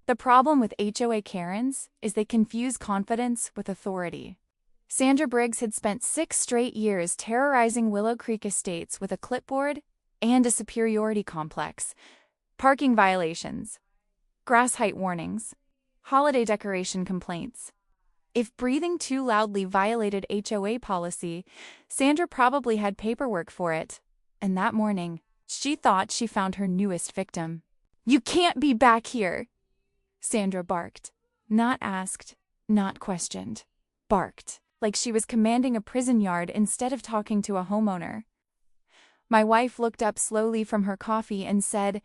The problem with HOA Karens is they confuse confidence with authority. Sandra Briggs had spent 6 straight years terrorizing Willow Creek Estates with a clipboard and a superiority complex, parking violations, grass height warnings, holiday decoration complaints. If breathing too loudly violated HOA policy, Sandra probably had paperwork for it. And that morning, she thought she found her newest victim. "You can't be back here!" Sandra barked. Not asked, not questioned. Barked, like she was commanding a prison yard instead of talking to a homeowner. My wife looked up slowly from her coffee and said,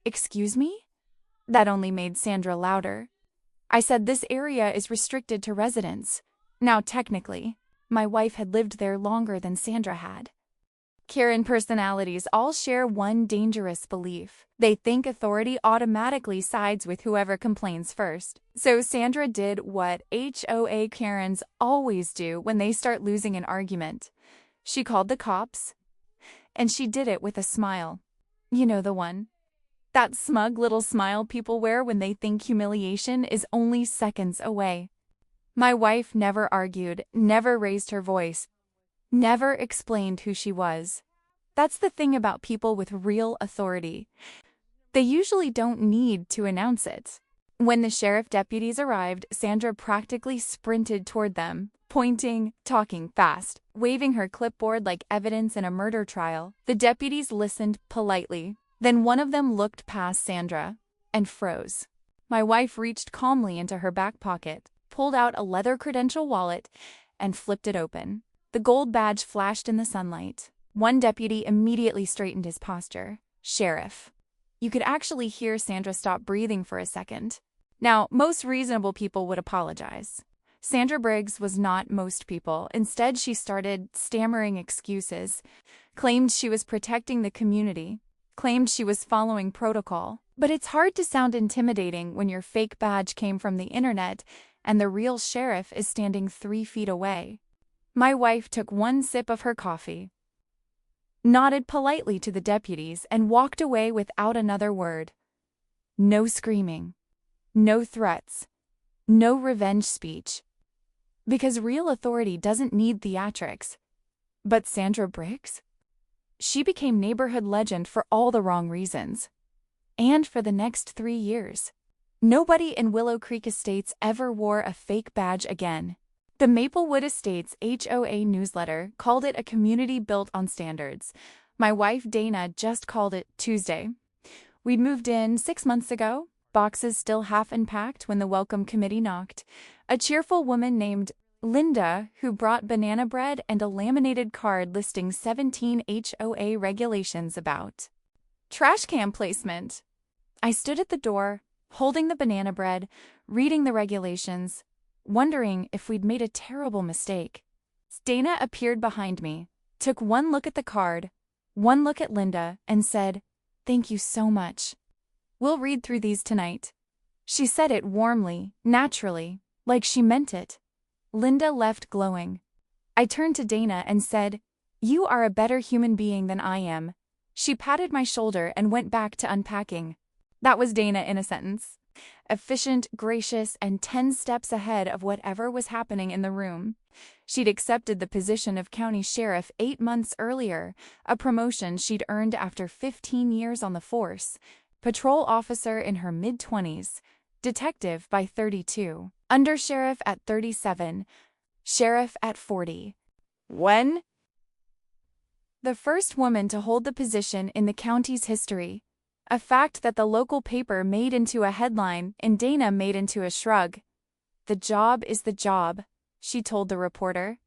"Excuse me?" That only made Sandra louder. I said this area is restricted to residents. Now technically, my wife had lived there longer than Sandra had. Karen personalities all share one dangerous belief. They think authority automatically sides with whoever complains first. So Sandra did what HOA Karens always do when they start losing an argument. She called the cops, and she did it with a smile. You know the one. That smug little smile people wear when they think humiliation is only seconds away. My wife never argued, never raised her voice, never explained who she was. That's the thing about people with real authority. They usually don't need to announce it. When the sheriff deputies arrived, Sandra practically sprinted toward them, pointing, talking fast, waving her clipboard like evidence in a murder trial. The deputies listened politely. Then one of them looked past Sandra and froze. My wife reached calmly into her back pocket, pulled out a leather credential wallet, and flipped it open. The gold badge flashed in the sunlight. One deputy immediately straightened his posture. "Sheriff." You could actually hear Sandra stop breathing for a second. Now, most reasonable people would apologize. Sandra Briggs was not most people. Instead, she started stammering excuses, claimed she was protecting the community, claimed she was following protocol. But it's hard to sound intimidating when your fake badge came from the internet and the real sheriff is standing 3 feet away. My wife took one sip of her coffee, nodded politely to the deputies, and walked away without another word. No screaming, no threats, no revenge speech. Because real authority doesn't need theatrics. But Sandra Briggs? She became neighborhood legend for all the wrong reasons. And for the next 3 years. Nobody in Willow Creek Estates ever wore a fake badge again. The Maplewood Estates HOA newsletter called it a community built on standards. My wife Dana just called it Tuesday. We'd moved in 6 months ago, boxes still half unpacked when the welcome committee knocked. A cheerful woman named Linda, who brought banana bread and a laminated card listing 17 HOA regulations about trash can placement. I stood at the door, holding the banana bread, reading the regulations, wondering if we'd made a terrible mistake. Dana appeared behind me, took one look at the card, one look at Linda, and said, "Thank you so much. We'll read through these tonight." She said it warmly, naturally, like she meant it. Linda left glowing. I turned to Dana and said, "You are a better human being than I am." She patted my shoulder and went back to unpacking. That was Dana in a sentence. Efficient, gracious, and 10 steps ahead of whatever was happening in the room. She'd accepted the position of county sheriff 8 months earlier, a promotion she'd earned after 15 years on the force. Patrol officer in her mid-20s, detective by 32, undersheriff at 37, sheriff at 40. When? The first woman to hold the position in the county's history. A fact that the local paper made into a headline and Dana made into a shrug. "The job is the job," she told the reporter.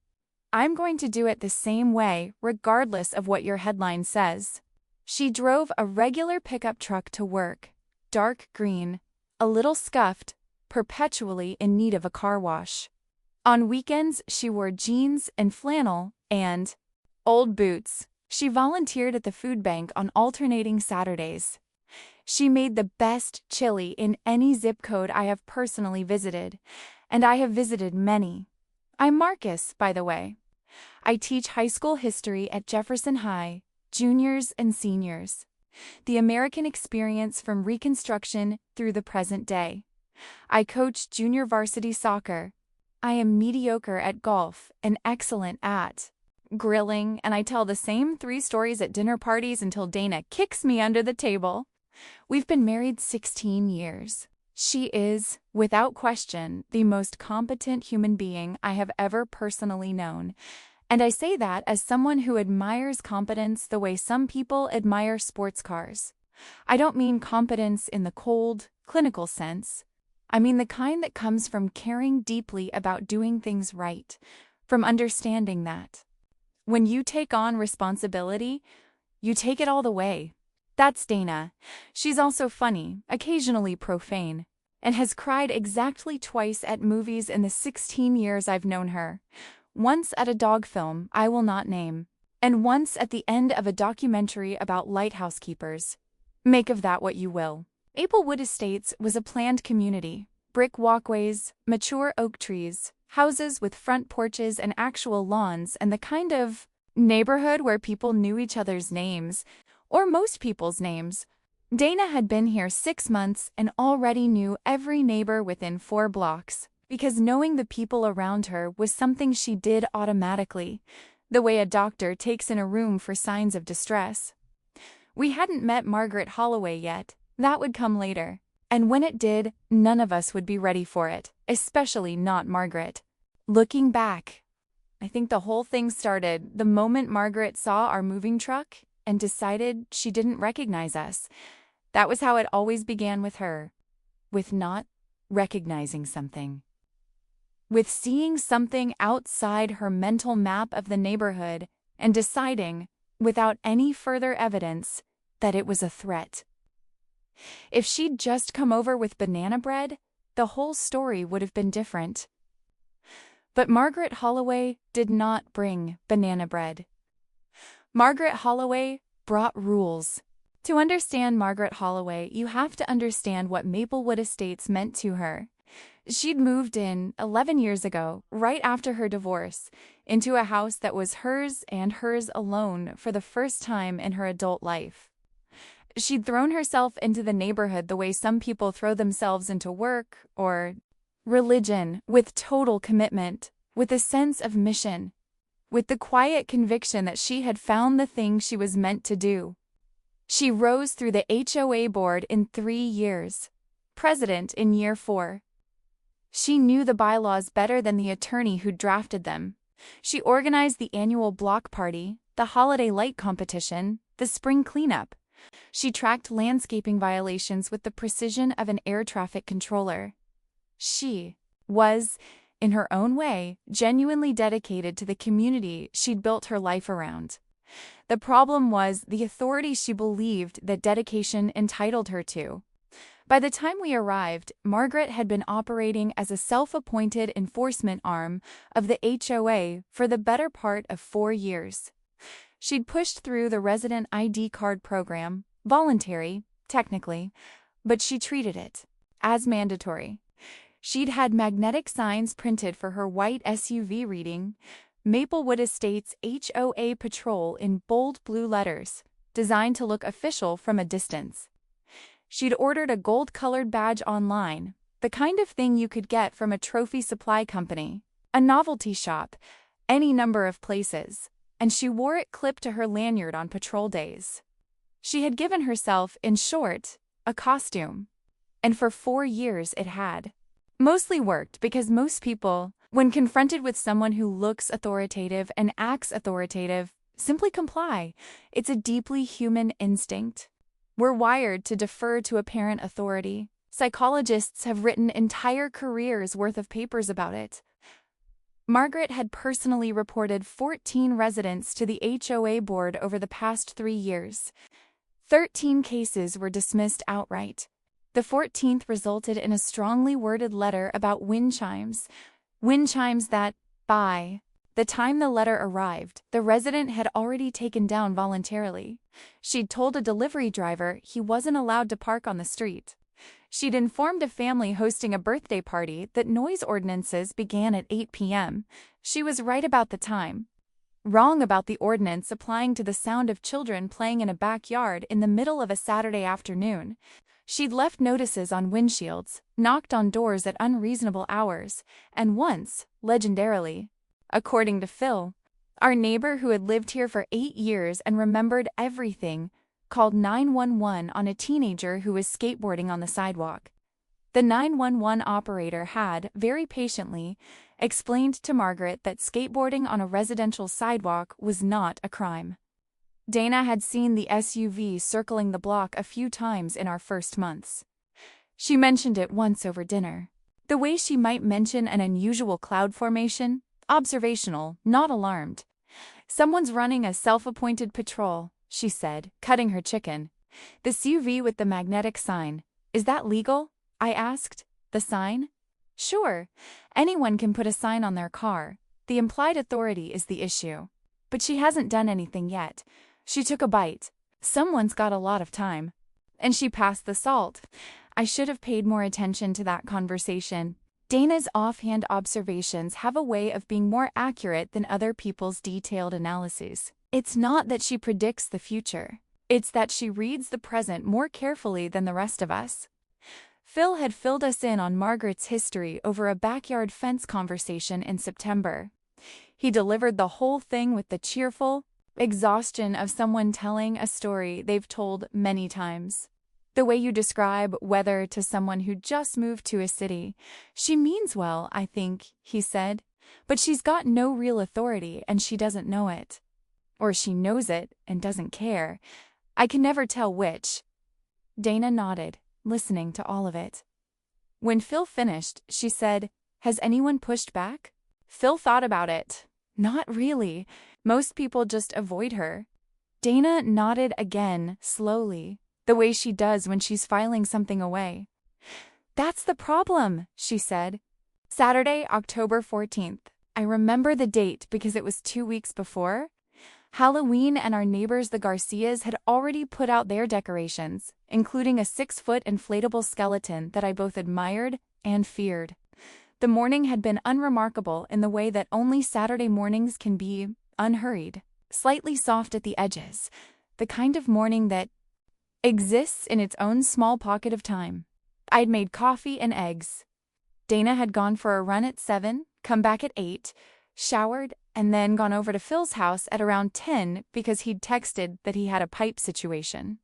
"I'm going to do it the same way, regardless of what your headline says." She drove a regular pickup truck to work, dark green, a little scuffed, perpetually in need of a car wash. On weekends, she wore jeans and flannel and old boots. She volunteered at the food bank on alternating Saturdays. She made the best chili in any zip code I have personally visited, and I have visited many. I'm Marcus, by the way. I teach high school history at Jefferson High, juniors and seniors. The American experience from Reconstruction through the present day. I coach junior varsity soccer. I am mediocre at golf and excellent at grilling, and I tell the same 3 stories at dinner parties until Dana kicks me under the table. We've been married 16 years. She is, without question, the most competent human being I have ever personally known. And I say that as someone who admires competence the way some people admire sports cars. I don't mean competence in the cold, clinical sense. I mean the kind that comes from caring deeply about doing things right, from understanding that when you take on responsibility, you take it all the way. That's Dana. She's also funny, occasionally profane, and has cried exactly twice at movies in the 16 years I've known her. Once at a dog film I will not name, and once at the end of a documentary about lighthouse keepers. Make of that what you will. Maplewood Estates was a planned community. Brick walkways, mature oak trees, houses with front porches and actual lawns, and the kind of neighborhood where people knew each other's names, or most people's names. Dana had been here 6 months and already knew every neighbor within 4 blocks, because knowing the people around her was something she did automatically, the way a doctor takes in a room for signs of distress. We hadn't met Margaret Holloway yet. That would come later. And when it did, none of us would be ready for it, especially not Margaret. Looking back, I think the whole thing started the moment Margaret saw our moving truck and decided she didn't recognize us. That was how it always began with her, with not recognizing something. With seeing something outside her mental map of the neighborhood and deciding, without any further evidence, that it was a threat. If she'd just come over with banana bread, the whole story would have been different. But Margaret Holloway did not bring banana bread. Margaret Holloway brought rules. To understand Margaret Holloway, you have to understand what Maplewood Estates meant to her. She'd moved in 11 years ago, right after her divorce, into a house that was hers and hers alone for the first time in her adult life. She'd thrown herself into the neighborhood the way some people throw themselves into work or religion, with total commitment, with a sense of mission, with the quiet conviction that she had found the thing she was meant to do. She rose through the HOA board in 3 years, president in year 4. She knew the bylaws better than the attorney who drafted them. She organized the annual block party, the holiday light competition, the spring cleanup. She tracked landscaping violations with the precision of an air traffic controller. She was, in her own way, genuinely dedicated to the community she'd built her life around. The problem was the authority she believed that dedication entitled her to. By the time we arrived, Margaret had been operating as a self-appointed enforcement arm of the HOA for the better part of 4 years. She'd pushed through the resident ID card program, voluntary, technically, but she treated it as mandatory. She'd had magnetic signs printed for her white SUV reading, Maplewood Estates HOA Patrol in bold blue letters, designed to look official from a distance. She'd ordered a gold-colored badge online, the kind of thing you could get from a trophy supply company, a novelty shop, any number of places, and she wore it clipped to her lanyard on patrol days. She had given herself, in short, a costume, and for 4 years it had mostly worked because most people, when confronted with someone who looks authoritative and acts authoritative, simply comply. It's a deeply human instinct. We're wired to defer to apparent authority. Psychologists have written entire careers' worth of papers about it. Margaret had personally reported 14 residents to the HOA board over the past 3 years. 13 cases were dismissed outright. The 14th resulted in a strongly worded letter about wind chimes that, by the time the letter arrived, the resident had already taken down voluntarily. She'd told a delivery driver he wasn't allowed to park on the street. She'd informed a family hosting a birthday party that noise ordinances began at 8 p.m. She was right about the time. Wrong about the ordinance applying to the sound of children playing in a backyard in the middle of a Saturday afternoon. She'd left notices on windshields, knocked on doors at unreasonable hours, and once, legendarily, according to Phil, our neighbor who had lived here for 8 years and remembered everything, called 911 on a teenager who was skateboarding on the sidewalk. The 911 operator had, very patiently, explained to Margaret that skateboarding on a residential sidewalk was not a crime. Dana had seen the SUV circling the block a few times in our first months. She mentioned it once over dinner. The way she might mention an unusual cloud formation, observational, not alarmed. Someone's running a self-appointed patrol, she said, cutting her chicken. This SUV with the magnetic sign, is that legal? I asked. The sign? Sure. Anyone can put a sign on their car. The implied authority is the issue. But she hasn't done anything yet. She took a bite. Someone's got a lot of time. And she passed the salt. I should have paid more attention to that conversation. Dana's offhand observations have a way of being more accurate than other people's detailed analyses. It's not that she predicts the future. It's that she reads the present more carefully than the rest of us. Phil had filled us in on Margaret's history over a backyard fence conversation in September. He delivered the whole thing with the cheerful exhaustion of someone telling a story they've told many times. The way you describe weather to someone who just moved to a city. She means well, I think, he said, but she's got no real authority and she doesn't know it. Or she knows it and doesn't care. I can never tell which. Dana nodded, listening to all of it. When Phil finished, she said, "Has anyone pushed back?" Phil thought about it. Not really. Most people just avoid her. Dana nodded again, slowly, the way she does when she's filing something away. That's the problem, she said. Saturday, October 14th. I remember the date because it was 2 weeks before. Halloween, and our neighbors the Garcias had already put out their decorations, including a 6-foot inflatable skeleton that I both admired and feared. The morning had been unremarkable in the way that only Saturday mornings can be, unhurried, slightly soft at the edges, the kind of morning that exists in its own small pocket of time. I'd made coffee and eggs. Dana had gone for a run at 7, come back at 8, showered, and then gone over to Phil's house at around 10 because he'd texted that he had a pipe situation.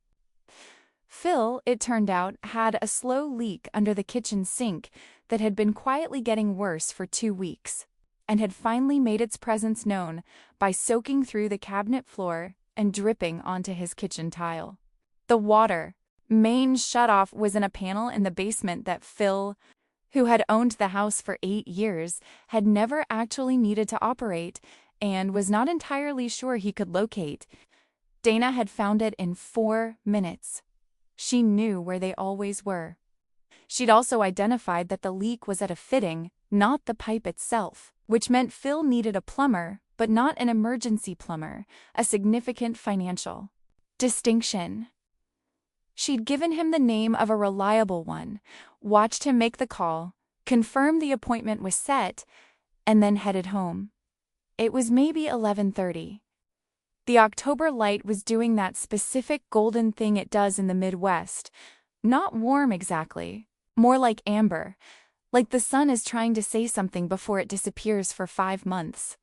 Phil, it turned out, had a slow leak under the kitchen sink that had been quietly getting worse for 2 weeks, and had finally made its presence known by soaking through the cabinet floor and dripping onto his kitchen tile. The water main shutoff was in a panel in the basement that Phil, who had owned the house for 8 years, had never actually needed to operate and was not entirely sure he could locate. Dana had found it in 4 minutes. She knew where they always were. She'd also identified that the leak was at a fitting, not the pipe itself, which meant Phil needed a plumber, but not an emergency plumber, a significant financial distinction. She'd given him the name of a reliable one, watched him make the call, confirmed the appointment was set, and then headed home. It was maybe 11:30. The October light was doing that specific golden thing it does in the Midwest. Not warm exactly, more like amber, like the sun is trying to say something before it disappears for 5 months.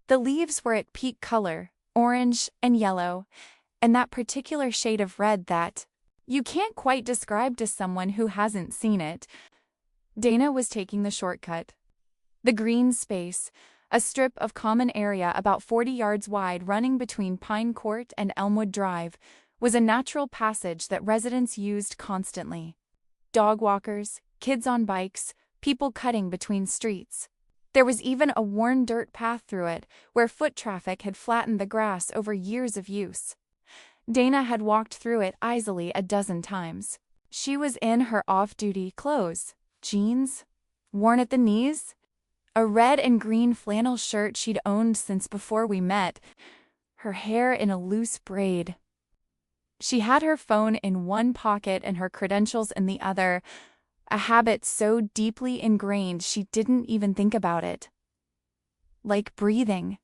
The leaves were at peak color, orange and yellow, and that particular shade of red that you can't quite describe to someone who hasn't seen it. Dana was taking the shortcut. The green space, a strip of common area about 40 yards wide running between Pine Court and Elmwood Drive, was a natural passage that residents used constantly. Dog walkers, kids on bikes, people cutting between streets. There was even a worn dirt path through it where foot traffic had flattened the grass over years of use. Dana had walked through it easily a dozen times. She was in her off-duty clothes, jeans, worn at the knees, a red and green flannel shirt she'd owned since before we met, her hair in a loose braid. She had her phone in one pocket and her credentials in the other, a habit so deeply ingrained she didn't even think about it. Like breathing.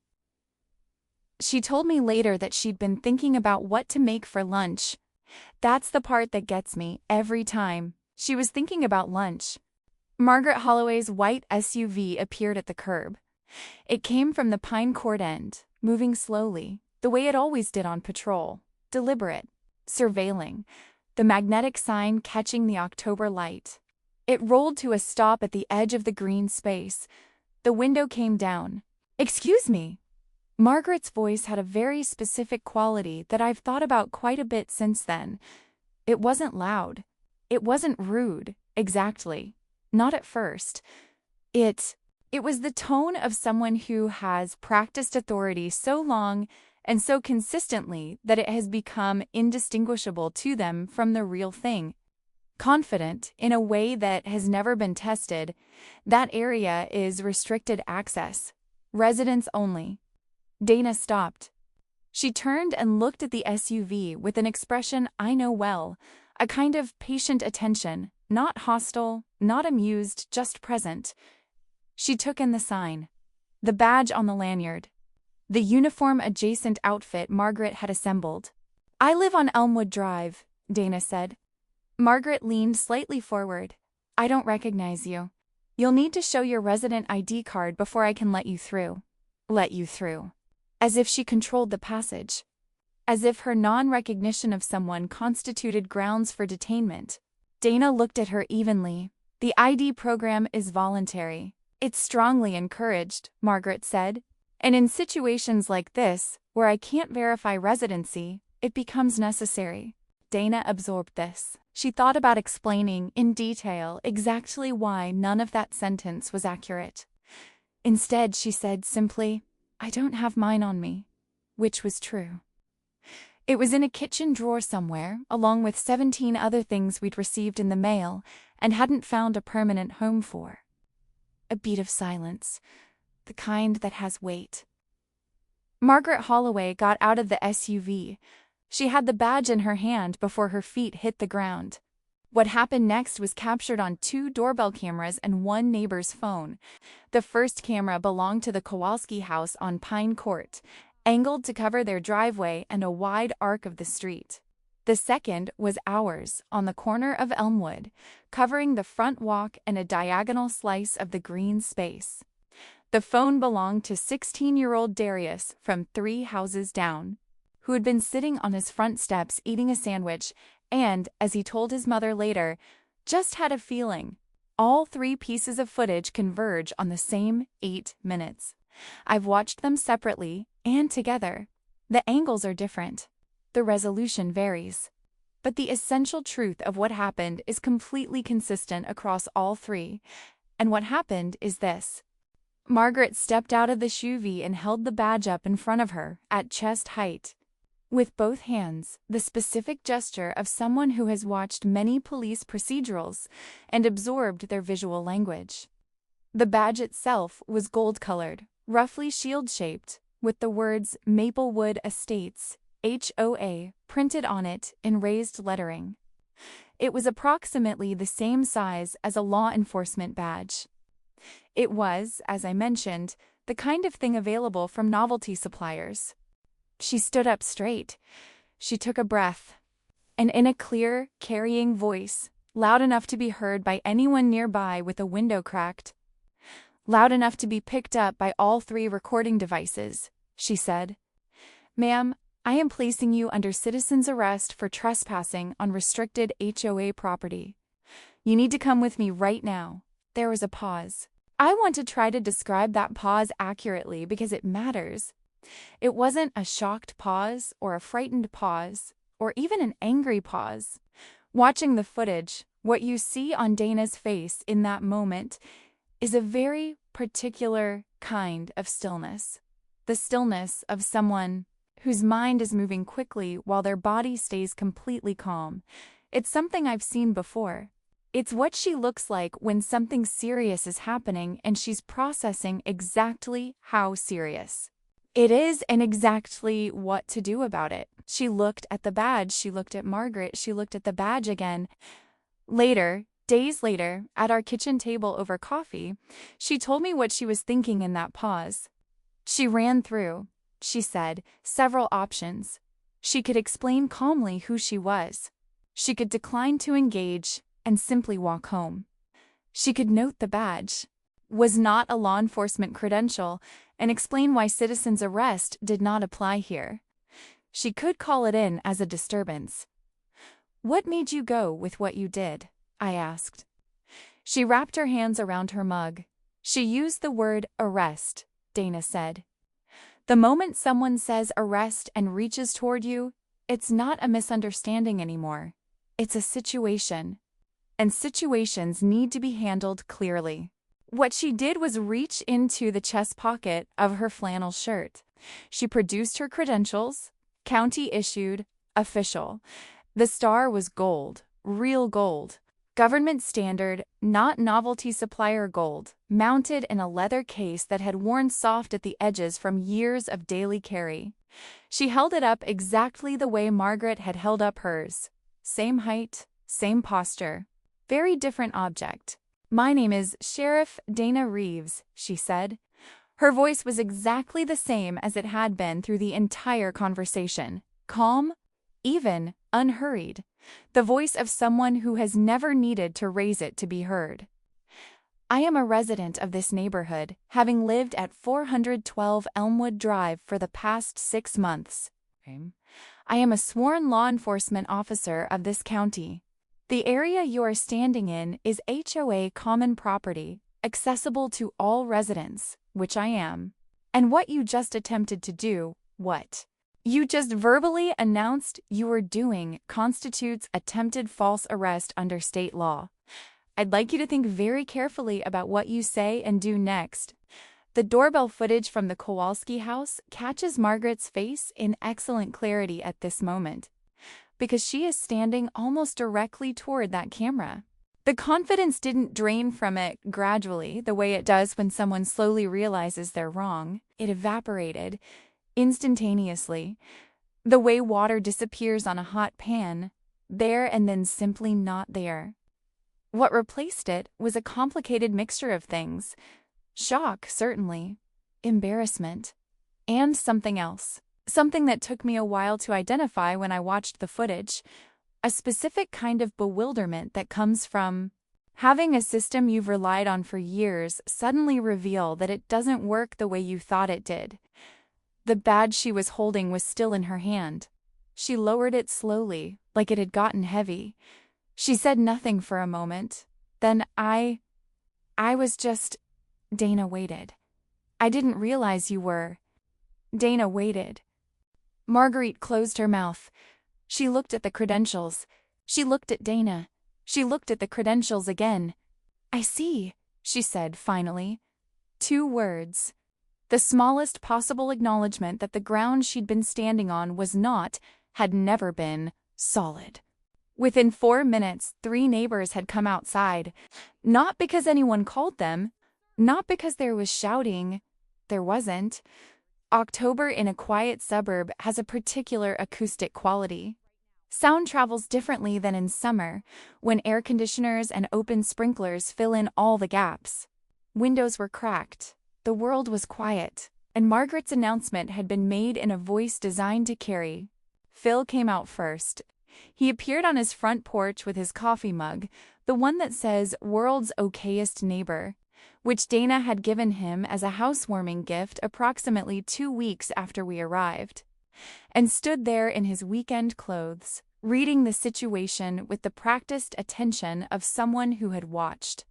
She told me later that she'd been thinking about what to make for lunch. That's the part that gets me every time. She was thinking about lunch. Margaret Holloway's white SUV appeared at the curb. It came from the Pine Court end, moving slowly, the way it always did on patrol, deliberate, surveilling, the magnetic sign catching the October light. It rolled to a stop at the edge of the green space. The window came down. "Excuse me." Margaret's voice had a very specific quality that I've thought about quite a bit since then. It wasn't loud. It wasn't rude, exactly. Not at first. It was the tone of someone who has practiced authority so long and so consistently that it has become indistinguishable to them from the real thing. Confident in a way that has never been tested, that area is restricted access. Residents only. Dana stopped. She turned and looked at the SUV with an expression I know well, a kind of patient attention, not hostile, not amused, just present. She took in the sign, the badge on the lanyard, the uniform-adjacent outfit Margaret had assembled. "I live on Elmwood Drive," Dana said. Margaret leaned slightly forward. "I don't recognize you. You'll need to show your resident ID card before I can let you through." Let you through. As if she controlled the passage. As if her non-recognition of someone constituted grounds for detainment. Dana looked at her evenly. "The ID program is voluntary. It's strongly encouraged," Margaret said. "And in situations like this, where I can't verify residency, it becomes necessary." Dana absorbed this. She thought about explaining in detail exactly why none of that sentence was accurate. Instead, she said simply, "I don't have mine on me," which was true. It was in a kitchen drawer somewhere, along with 17 other things we'd received in the mail and hadn't found a permanent home for. A beat of silence, the kind that has weight. Margaret Holloway got out of the SUV. She had the badge in her hand before her feet hit the ground. What happened next was captured on 2 doorbell cameras and 1 neighbor's phone. The first camera belonged to the Kowalski house on Pine Court, angled to cover their driveway and a wide arc of the street. The second was ours, on the corner of Elmwood, covering the front walk and a diagonal slice of the green space. The phone belonged to 16-year-old Darius from 3 houses down, who had been sitting on his front steps eating a sandwich and, as he told his mother later, just had a feeling. All 3 pieces of footage converge on the same 8 minutes. I've watched them separately and together. The angles are different. The resolution varies. But the essential truth of what happened is completely consistent across all 3. And what happened is this. Margaret stepped out of the SUV and held the badge up in front of her, at chest height. With both hands, the specific gesture of someone who has watched many police procedurals and absorbed their visual language. The badge itself was gold-colored, roughly shield-shaped, with the words Maplewood Estates, HOA, printed on it in raised lettering. It was approximately the same size as a law enforcement badge. It was, as I mentioned, the kind of thing available from novelty suppliers. She stood up straight. She took a breath. And in a clear, carrying voice, loud enough to be heard by anyone nearby with a window cracked, loud enough to be picked up by all 3 recording devices, she said, "Ma'am, I am placing you under citizen's arrest for trespassing on restricted HOA property. You need to come with me right now." There was a pause. I want to try to describe that pause accurately because it matters. It wasn't a shocked pause or a frightened pause or even an angry pause. Watching the footage, what you see on Dana's face in that moment is a very particular kind of stillness. The stillness of someone whose mind is moving quickly while their body stays completely calm. It's something I've seen before. It's what she looks like when something serious is happening and she's processing exactly how serious it is and exactly what to do about it. She looked at the badge, she looked at Margaret, she looked at the badge again. Later, days later, at our kitchen table over coffee, she told me what she was thinking in that pause. She ran through, she said, several options. She could explain calmly who she was. She could decline to engage and simply walk home. She could note the badge was not a law enforcement credential and explain why citizen's arrest did not apply here. She could call it in as a disturbance. "What made you go with what you did?" I asked. She wrapped her hands around her mug. She used the word arrest, Dana said. The moment someone says arrest and reaches toward you, it's not a misunderstanding anymore. It's a situation. And situations need to be handled clearly. What she did was reach into the chest pocket of her flannel shirt. She produced her credentials, county issued, official. The star was gold, real gold. Government standard, not novelty supplier gold, mounted in a leather case that had worn soft at the edges from years of daily carry. She held it up exactly the way Margaret had held up hers. Same height, same posture. Very different object. "My name is Sheriff Dana Reeves," she said. Her voice was exactly the same as it had been through the entire conversation. Calm, even unhurried. The voice of someone who has never needed to raise it to be heard. "I am a resident of this neighborhood, having lived at 412 Elmwood Drive for the past 6 months. I am a sworn law enforcement officer of this county. The area you are standing in is HOA common property, accessible to all residents, which I am. And what you just attempted to do, what you just verbally announced you were doing, constitutes attempted false arrest under state law. I'd like you to think very carefully about what you say and do next." The doorbell footage from the Kowalski house catches Margaret's face in excellent clarity at this moment, because she is standing almost directly toward that camera. The confidence didn't drain from it gradually, the way it does when someone slowly realizes they're wrong. It evaporated instantaneously, the way water disappears on a hot pan, there and then simply not there. What replaced it was a complicated mixture of things. Shock, certainly, embarrassment, and something else. Something that took me a while to identify when I watched the footage. A specific kind of bewilderment that comes from having a system you've relied on for years suddenly reveal that it doesn't work the way you thought it did. The badge she was holding was still in her hand. She lowered it slowly, like it had gotten heavy. She said nothing for a moment. Then I was just... Dana waited. "I didn't realize you were..." Dana waited. Marguerite closed her mouth. She looked at the credentials. She looked at Dana. She looked at the credentials again. "I see," she said finally. 2 words. The smallest possible acknowledgement that the ground she'd been standing on was not, had never been, solid. Within 4 minutes, 3 neighbors had come outside. Not because anyone called them. Not because there was shouting. There wasn't. October in a quiet suburb has a particular acoustic quality. Sound travels differently than in summer, when air conditioners and open sprinklers fill in all the gaps. Windows were cracked. The world was quiet, and Margaret's announcement had been made in a voice designed to carry. Phil came out first. He appeared on his front porch with his coffee mug, the one that says "World's Okayest Neighbor," which Dana had given him as a housewarming gift approximately 2 weeks after we arrived, and stood there in his weekend clothes, reading the situation with the practiced attention of someone who had watched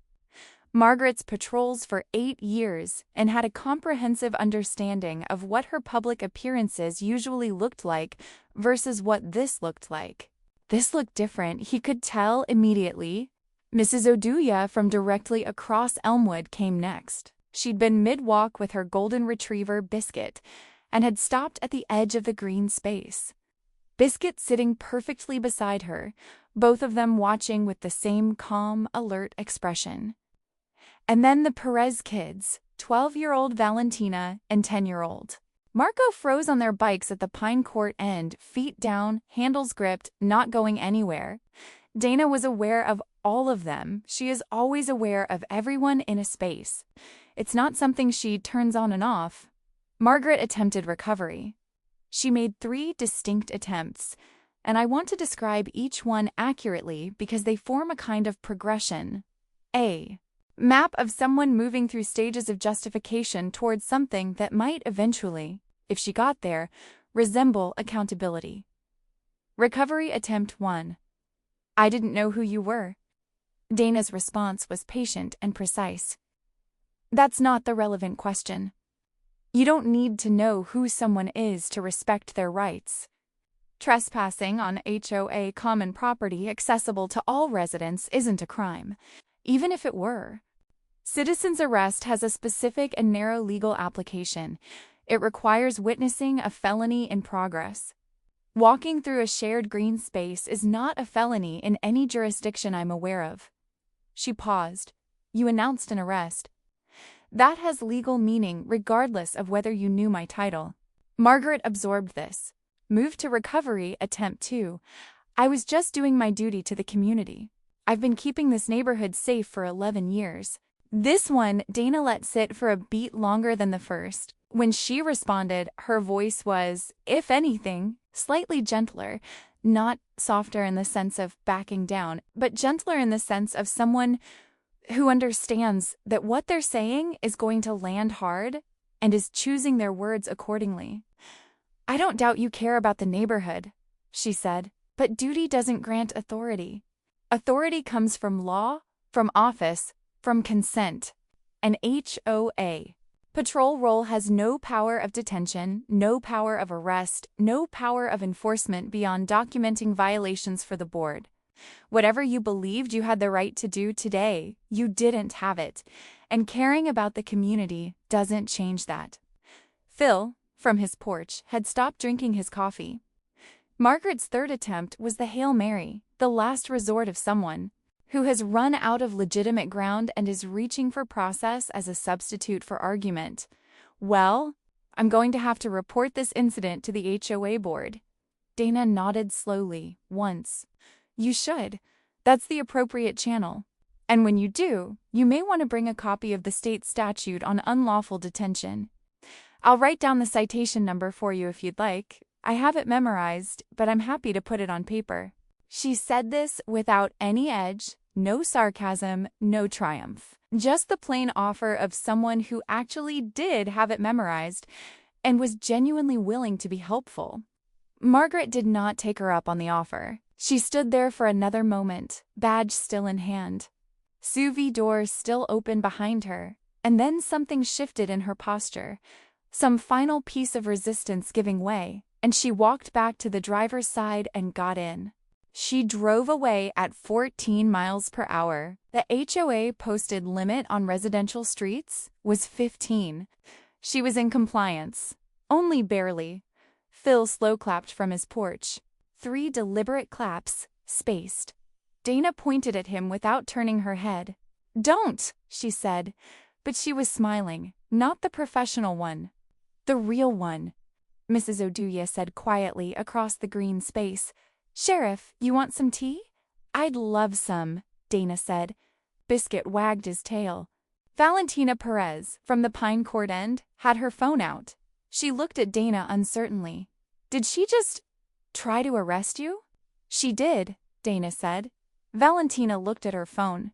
Margaret's patrols for 8 years and had a comprehensive understanding of what her public appearances usually looked like versus what this looked like. This looked different, he could tell immediately. Mrs. Oduya from directly across Elmwood came next. She'd been mid-walk with her golden retriever, Biscuit, and had stopped at the edge of the green space. Biscuit sitting perfectly beside her, both of them watching with the same calm, alert expression. And then the Perez kids, 12-year-old Valentina and 10-year-old. Marco froze on their bikes at the Pine Court end, feet down, handles gripped, not going anywhere. Dana was aware of all of them. She is always aware of everyone in a space. It's not something she turns on and off. Margaret attempted recovery. She made 3 distinct attempts, and I want to describe each one accurately because they form a kind of progression. A. Map of someone moving through stages of justification towards something that might eventually, if she got there, resemble accountability. Recovery attempt 1. I didn't know who you were. Dana's response was patient and precise. That's not the relevant question. You don't need to know who someone is to respect their rights. Trespassing on HOA common property accessible to all residents isn't a crime, even if it were. Citizen's arrest has a specific and narrow legal application. It requires witnessing a felony in progress. Walking through a shared green space is not a felony in any jurisdiction I'm aware of. She paused. You announced an arrest. That has legal meaning regardless of whether you knew my title. Margaret absorbed this. Moved to recovery attempt 2. I was just doing my duty to the community. I've been keeping this neighborhood safe for 11 years. This one Dana let sit for a beat longer than the first. When she responded, her voice was, if anything, slightly gentler, not softer in the sense of backing down, but gentler in the sense of someone who understands that what they're saying is going to land hard and is choosing their words accordingly. I don't doubt you care about the neighborhood, she said, but duty doesn't grant authority. Authority comes from law, from office, from consent. An HOA patrol role has no power of detention, no power of arrest, no power of enforcement beyond documenting violations for the board. Whatever you believed you had the right to do today, you didn't have it, and caring about the community doesn't change that. Phil, from his porch, had stopped drinking his coffee. Margaret's third attempt was the Hail Mary, the last resort of someone who has run out of legitimate ground and is reaching for process as a substitute for argument. Well, I'm going to have to report this incident to the HOA board. Dana nodded slowly, once. You should. That's the appropriate channel. And when you do, you may want to bring a copy of the state statute on unlawful detention. I'll write down the citation number for you if you'd like. I have it memorized, but I'm happy to put it on paper. She said this without any edge, no sarcasm, no triumph. Just the plain offer of someone who actually did have it memorized and was genuinely willing to be helpful. Margaret did not take her up on the offer. She stood there for another moment, badge still in hand. Sous vide door still open behind her, and then something shifted in her posture. Some final piece of resistance giving way, and she walked back to the driver's side and got in. She drove away at 14 miles per hour. The HOA posted limit on residential streets was 15. She was in compliance. Only barely. Phil slow-clapped from his porch. 3 deliberate claps, spaced. Dana pointed at him without turning her head. Don't, she said, but she was smiling, not the professional one. The real one, Mrs. Oduya said quietly across the green space. Sheriff, you want some tea? I'd love some, Dana said. Biscuit wagged his tail. Valentina Perez, from the Pine Court end, had her phone out. She looked at Dana uncertainly. Did she just try to arrest you? She did, Dana said. Valentina looked at her phone.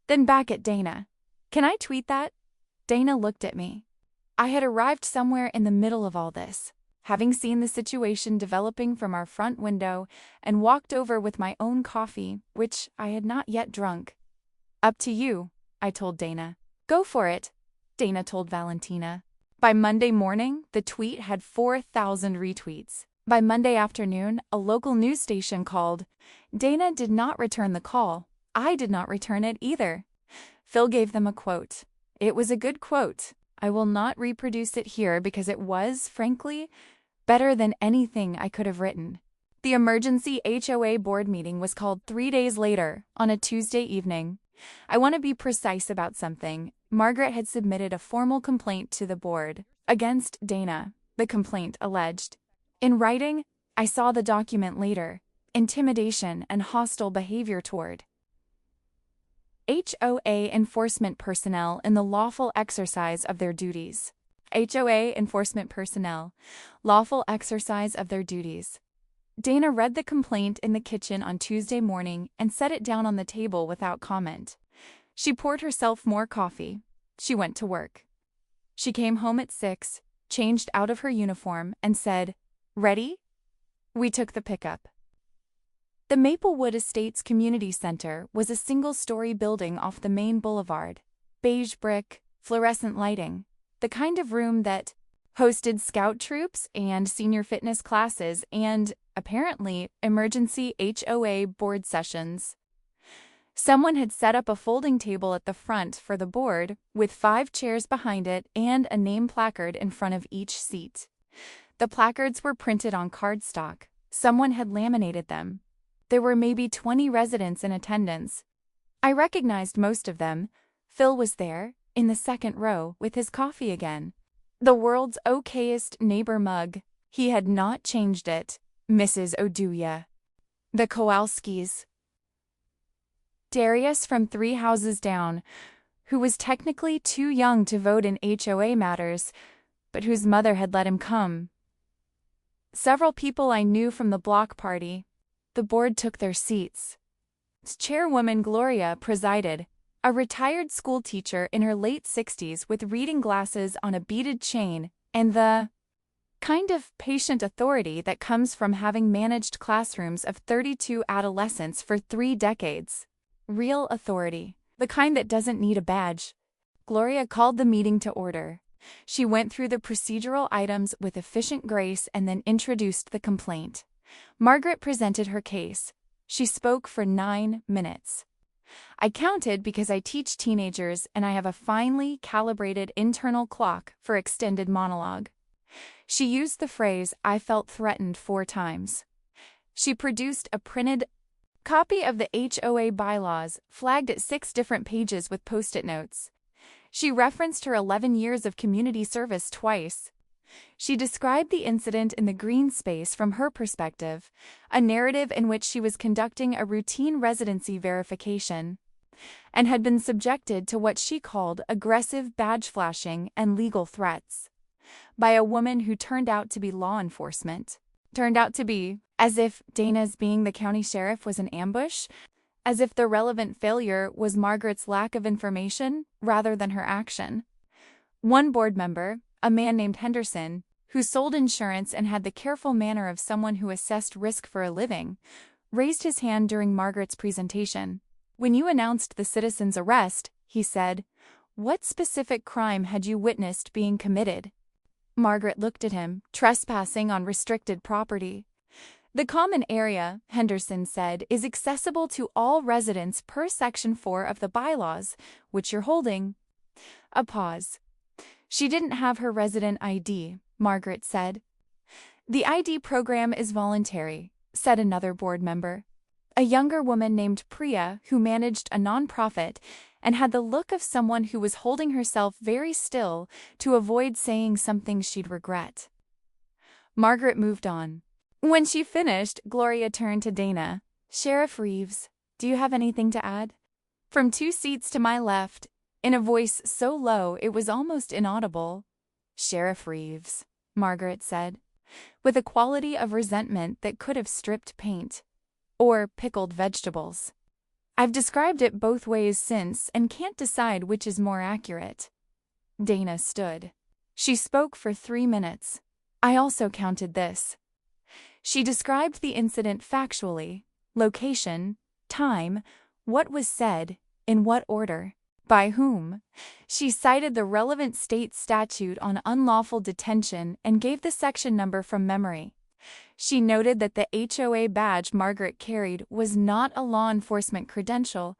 Then back at Dana. Can I tweet that? Dana looked at me. I had arrived somewhere in the middle of all this, having seen the situation developing from our front window and walked over with my own coffee, which I had not yet drunk. Up to you, I told Dana. Go for it, Dana told Valentina. By Monday morning, the tweet had 4,000 retweets. By Monday afternoon, a local news station called. Dana did not return the call. I did not return it either. Phil gave them a quote. It was a good quote. I will not reproduce it here because it was, frankly, better than anything I could have written. The emergency HOA board meeting was called 3 days later, on a Tuesday evening. I want to be precise about something. Margaret had submitted a formal complaint to the board against Dana, the complaint alleged. In writing, I saw the document later. Intimidation and hostile behavior toward HOA enforcement personnel in the lawful exercise of their duties. HOA enforcement personnel, lawful exercise of their duties. Dana read the complaint in the kitchen on Tuesday morning and set it down on the table without comment. She poured herself more coffee. She went to work. She came home at 6, changed out of her uniform, and said, "Ready?" We took the pickup. The Maplewood Estates Community Center was a single-story building off the main boulevard. Beige brick, fluorescent lighting. The kind of room that hosted scout troops and senior fitness classes and, apparently, emergency HOA board sessions. Someone had set up a folding table at the front for the board, with 5 chairs behind it and a name placard in front of each seat. The placards were printed on cardstock. Someone had laminated them. There were maybe 20 residents in attendance. I recognized most of them. Phil was there, in the second row, with his coffee again. The world's okayest neighbor mug. He had not changed it. Mrs. Oduya. The Kowalskis. Darius from 3 houses down, who was technically too young to vote in HOA matters, but whose mother had let him come. Several people I knew from the block party. The board took their seats. Chairwoman Gloria presided, a retired school teacher in her late 60s with reading glasses on a beaded chain and the kind of patient authority that comes from having managed classrooms of 32 adolescents for 3 decades. Real authority, the kind that doesn't need a badge. Gloria called the meeting to order. She went through the procedural items with efficient grace and then introduced the complaint. Margaret presented her case. She spoke for 9 minutes. I counted because I teach teenagers and I have a finely calibrated internal clock for extended monologue. She used the phrase, "I felt threatened," 4 times. She produced a printed copy of the HOA bylaws, flagged at 6 different pages with post-it notes. She referenced her 11 years of community service twice. She described the incident in the green space from her perspective, a narrative in which she was conducting a routine residency verification, and had been subjected to what she called aggressive badge flashing and legal threats by a woman who turned out to be law enforcement. Turned out to be, as if Dana's being the county sheriff was an ambush, as if the relevant failure was Margaret's lack of information rather than her action. One board member, a man named Henderson, who sold insurance and had the careful manner of someone who assessed risk for a living, raised his hand during Margaret's presentation. "When you announced the citizen's arrest," he said, "what specific crime had you witnessed being committed?" Margaret looked at him. "Trespassing on restricted property." "The common area," Henderson said, "is accessible to all residents per Section 4 of the bylaws, which you're holding." A pause. "She didn't have her resident ID," Margaret said. "The ID program is voluntary," said another board member. A younger woman named Priya, who managed a nonprofit and had the look of someone who was holding herself very still to avoid saying something she'd regret. Margaret moved on. When she finished, Gloria turned to Dana. "Sheriff Reeves, do you have anything to add?" From 2 seats to my left, in a voice so low it was almost inaudible, "Sheriff Reeves," Margaret said, with a quality of resentment that could have stripped paint or pickled vegetables. "I've described it both ways since and can't decide which is more accurate." Dana stood. She spoke for 3 minutes. I also counted this. She described the incident factually, location, time, what was said, in what order, by whom. She cited the relevant state statute on unlawful detention and gave the section number from memory. She noted that the HOA badge Margaret carried was not a law enforcement credential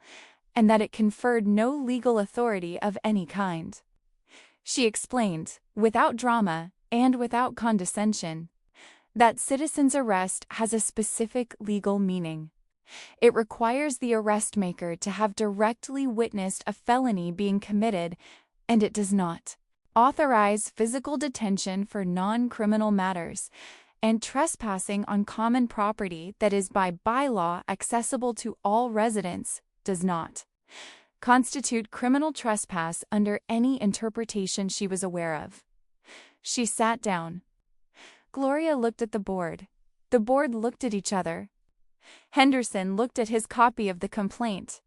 and that it conferred no legal authority of any kind. She explained, without drama and without condescension, that citizen's arrest has a specific legal meaning. It requires the arrest maker to have directly witnessed a felony being committed, and it does not authorize physical detention for non-criminal matters, and trespassing on common property that is by bylaw accessible to all residents does not constitute criminal trespass under any interpretation she was aware of. She sat down. Gloria looked at the board. The board looked at each other. Henderson looked at his copy of the complaint.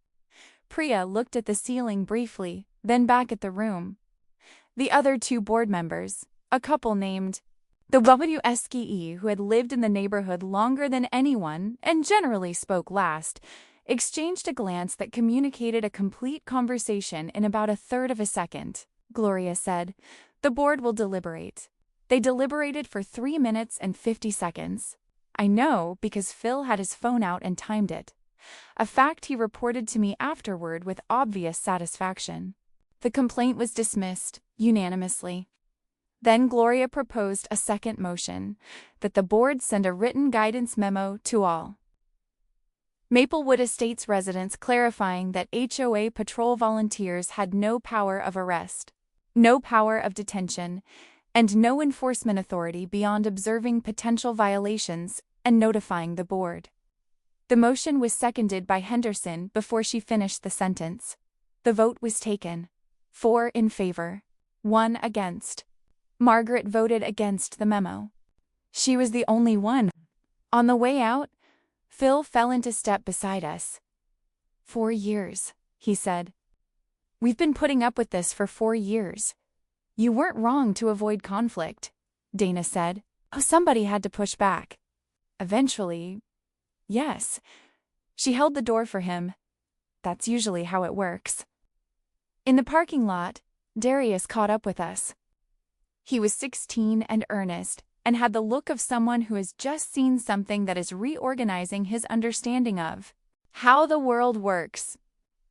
Priya looked at the ceiling briefly, then back at the room. The other two board members, a couple named the WSKE who had lived in the neighborhood longer than anyone and generally spoke last, exchanged a glance that communicated a complete conversation in about a third of a second. Gloria said, "The board will deliberate." They deliberated for 3 minutes and 50 seconds. I know because Phil had his phone out and timed it. A fact he reported to me afterward with obvious satisfaction. The complaint was dismissed, unanimously. Then Gloria proposed a second motion, that the board send a written guidance memo to all Maplewood Estates residents clarifying that HOA patrol volunteers had no power of arrest, no power of detention, and no enforcement authority beyond observing potential violations and notifying the board. The motion was seconded by Henderson before she finished the sentence. The vote was taken. 4 in favor, 1 against. Margaret voted against the memo. She was the only one. On the way out, Phil fell into step beside us. 4 years, he said. We've been putting up with this for 4 years. You weren't wrong to avoid conflict, Dana said. Oh, somebody had to push back. Eventually, yes. She held the door for him. That's usually how it works. In the parking lot, Darius caught up with us. He was 16 and earnest, and had the look of someone who has just seen something that is reorganizing his understanding of how the world works.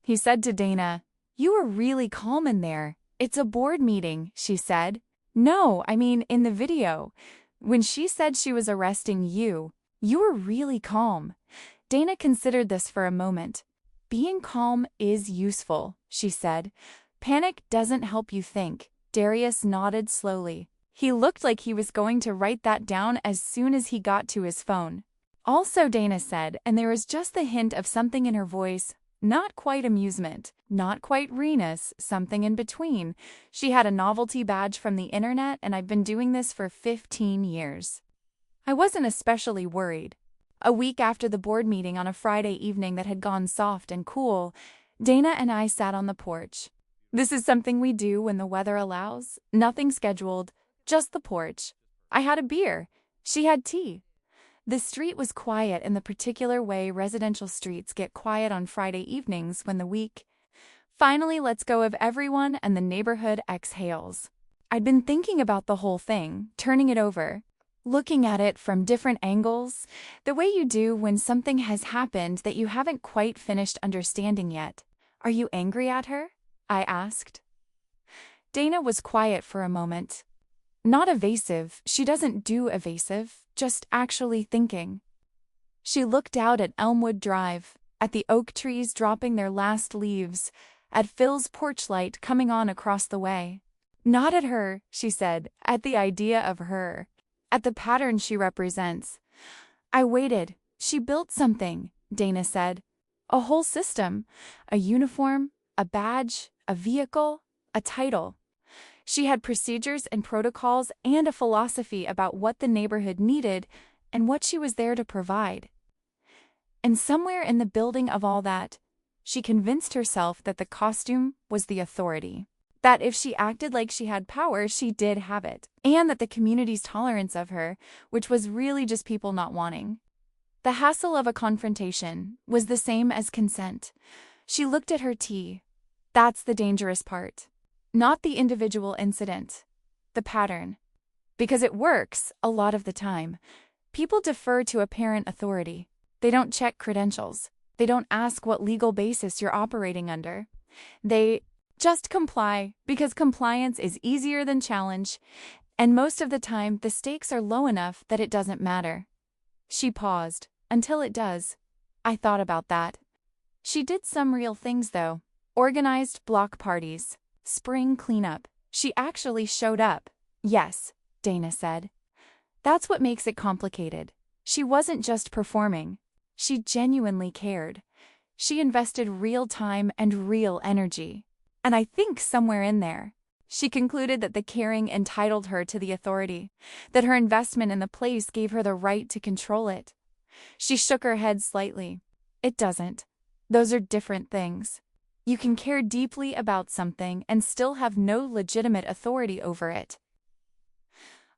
He said to Dana, "You were really calm in there. It's a board meeting," she said. "No, I mean in the video. When she said she was arresting you, you were really calm." Dana considered this for a moment. "Being calm is useful," she said. "Panic doesn't help you think." Darius nodded slowly. He looked like he was going to write that down as soon as he got to his phone. "Also," Dana said, and there was just the hint of something in her voice, not quite amusement, not quite Renus, something in between. "She had a novelty badge from the internet, and I've been doing this for 15 years. I wasn't especially worried. A week after the board meeting on a Friday evening that had gone soft and cool, Dana and I sat on the porch. This is something we do when the weather allows, nothing scheduled, just the porch. I had a beer. She had tea. The street was quiet in the particular way residential streets get quiet on Friday evenings when the week finally lets go of everyone and the neighborhood exhales. I'd been thinking about the whole thing, turning it over, looking at it from different angles, the way you do when something has happened that you haven't quite finished understanding yet. "Are you angry at her?" I asked. Dana was quiet for a moment. Not evasive, she doesn't do evasive, just actually thinking. She looked out at Elmwood Drive, at the oak trees dropping their last leaves, at Phil's porch light coming on across the way. "Not at her," she said, "at the idea of her, at the pattern she represents." I waited. "She built something," Dana said. "A whole system, a uniform, a badge, a vehicle, a title. She had procedures and protocols and a philosophy about what the neighborhood needed and what she was there to provide. And somewhere in the building of all that, she convinced herself that the costume was the authority. That if she acted like she had power, she did have it. And that the community's tolerance of her, which was really just people not wanting. The hassle of a confrontation was the same as consent. She looked at her tea. That's the dangerous part. Not the individual incident, the pattern. Because it works a lot of the time. People defer to apparent authority. They don't check credentials. They don't ask what legal basis you're operating under. They just comply because compliance is easier than challenge, and most of the time the stakes are low enough that it doesn't matter. She paused. Until it does. I thought about that. She did some real things, though. Organized block parties. Spring cleanup. She actually showed up. Yes, Dana said. That's what makes it complicated. She wasn't just performing. She genuinely cared. She invested real time and real energy. And I think somewhere in there, She concluded that the caring entitled her to the authority, that her investment in the place gave her the right to control it. She shook her head slightly. It doesn't. Those are different things. You can care deeply about something and still have no legitimate authority over it.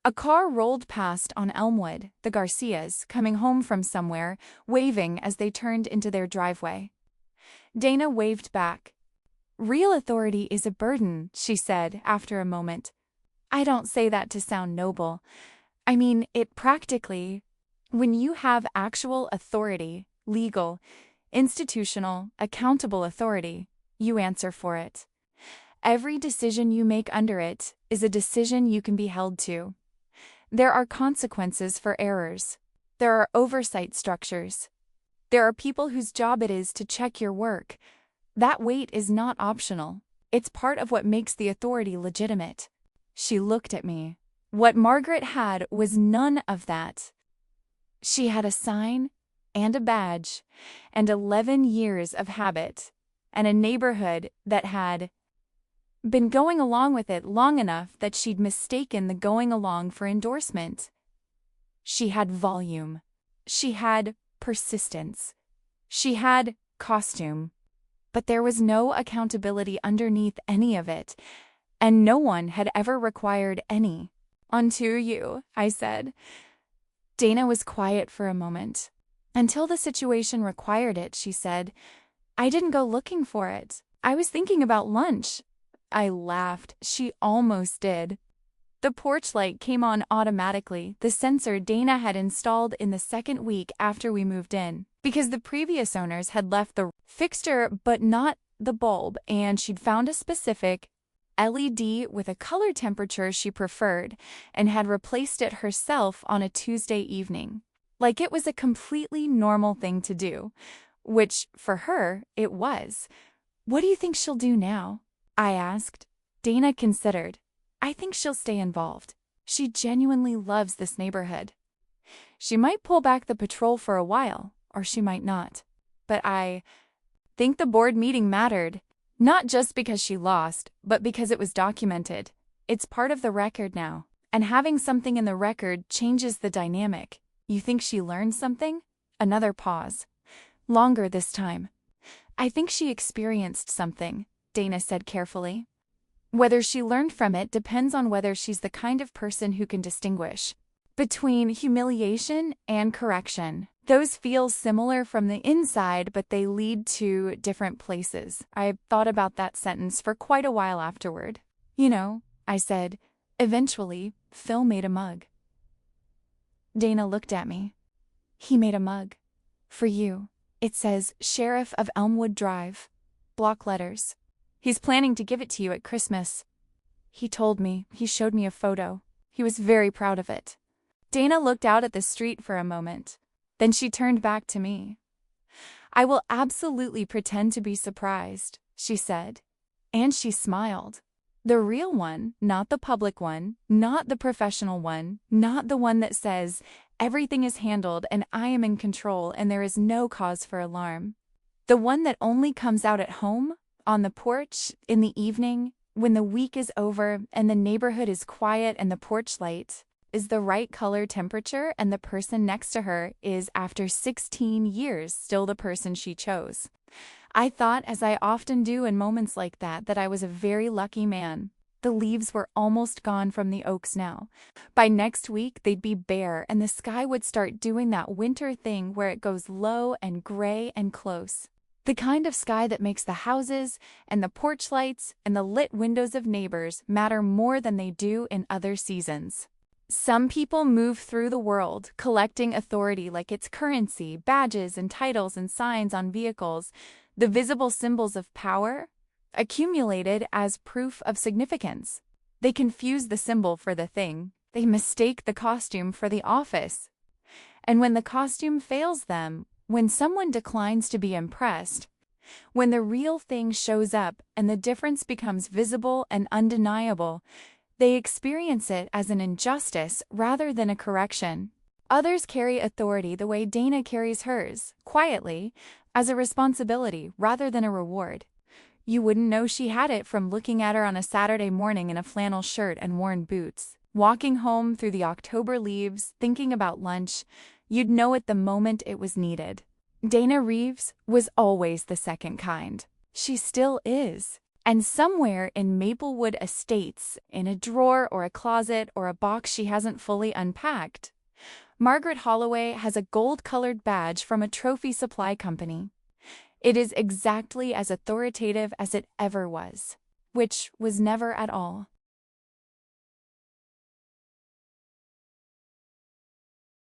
A car rolled past on Elmwood, the Garcias, coming home from somewhere, waving as they turned into their driveway. Dana waved back. "Real authority is a burden," she said after a moment. "I don't say that to sound noble. I mean it practically. When you have actual authority, legal, institutional, accountable authority, you answer for it. Every decision you make under it is a decision you can be held to. There are consequences for errors. There are oversight structures. There are people whose job it is to check your work. That weight is not optional. It's part of what makes the authority legitimate." She looked at me. What Margaret had was none of that. She had a sign and a badge and 11 years of habit and a neighborhood that had been going along with it long enough that she'd mistaken the going along for endorsement. She had volume. She had persistence. She had costume. But there was no accountability underneath any of it, and no one had ever required any. "Unto you," I said. Dana was quiet for a moment. "Until the situation required it," she said. "I didn't go looking for it. I was thinking about lunch." I laughed. She almost did. The porch light came on automatically, the sensor Dana had installed in the second week after we moved in, because the previous owners had left the fixture but not the bulb, and she'd found a specific LED with a color temperature she preferred and had replaced it herself on a Tuesday evening. Like it was a completely normal thing to do, which, for her, it was. "What do you think she'll do now?" I asked. Dana considered. "I think she'll stay involved. She genuinely loves this neighborhood. She might pull back the patrol for a while, or she might not. But I think the board meeting mattered, not just because she lost, but because it was documented. It's part of the record now, and having something in the record changes the dynamic. You think she learned something?" Another pause. Longer this time. "I think she experienced something," Dana said carefully. "Whether she learned from it depends on whether she's the kind of person who can distinguish between humiliation and correction. Those feel similar from the inside, but they lead to different places." I thought about that sentence for quite a while afterward. "You know," I said, "eventually, Phil made a mug." Dana looked at me. "He made a mug. For you. It says Sheriff of Elmwood Drive. Block letters. He's planning to give it to you at Christmas. He told me. He showed me a photo. He was very proud of it." Dana looked out at the street for a moment. Then she turned back to me. "I will absolutely pretend to be surprised," she said. And she smiled. "The real one, not the public one, not the professional one, not the one that says, everything is handled and I am in control and there is no cause for alarm. The one that only comes out at home, on the porch, in the evening, when the week is over and the neighborhood is quiet and the porch light is the right color temperature and the person next to her is, after 16 years, still the person she chose." I thought, as I often do in moments like that I was a very lucky man. The leaves were almost gone from the oaks now. By next week, they'd be bare and the sky would start doing that winter thing where it goes low and gray and close. The kind of sky that makes the houses and the porch lights and the lit windows of neighbors matter more than they do in other seasons. Some people move through the world, collecting authority like its currency, badges and titles and signs on vehicles, the visible symbols of power, accumulated as proof of significance. They confuse the symbol for the thing. They mistake the costume for the office. And when the costume fails them, when someone declines to be impressed, when the real thing shows up and the difference becomes visible and undeniable, they experience it as an injustice rather than a correction. Others carry authority the way Dana carries hers, quietly, as a responsibility rather than a reward. You wouldn't know she had it from looking at her on a Saturday morning in a flannel shirt and worn boots, walking home through the October leaves, thinking about lunch. You'd know it the moment it was needed. Dana Reeves was always the second kind. She still is. And somewhere in Maplewood Estates, in a drawer or a closet or a box she hasn't fully unpacked, Margaret Holloway has a gold-colored badge from a trophy supply company. It is exactly as authoritative as it ever was, which was never at all.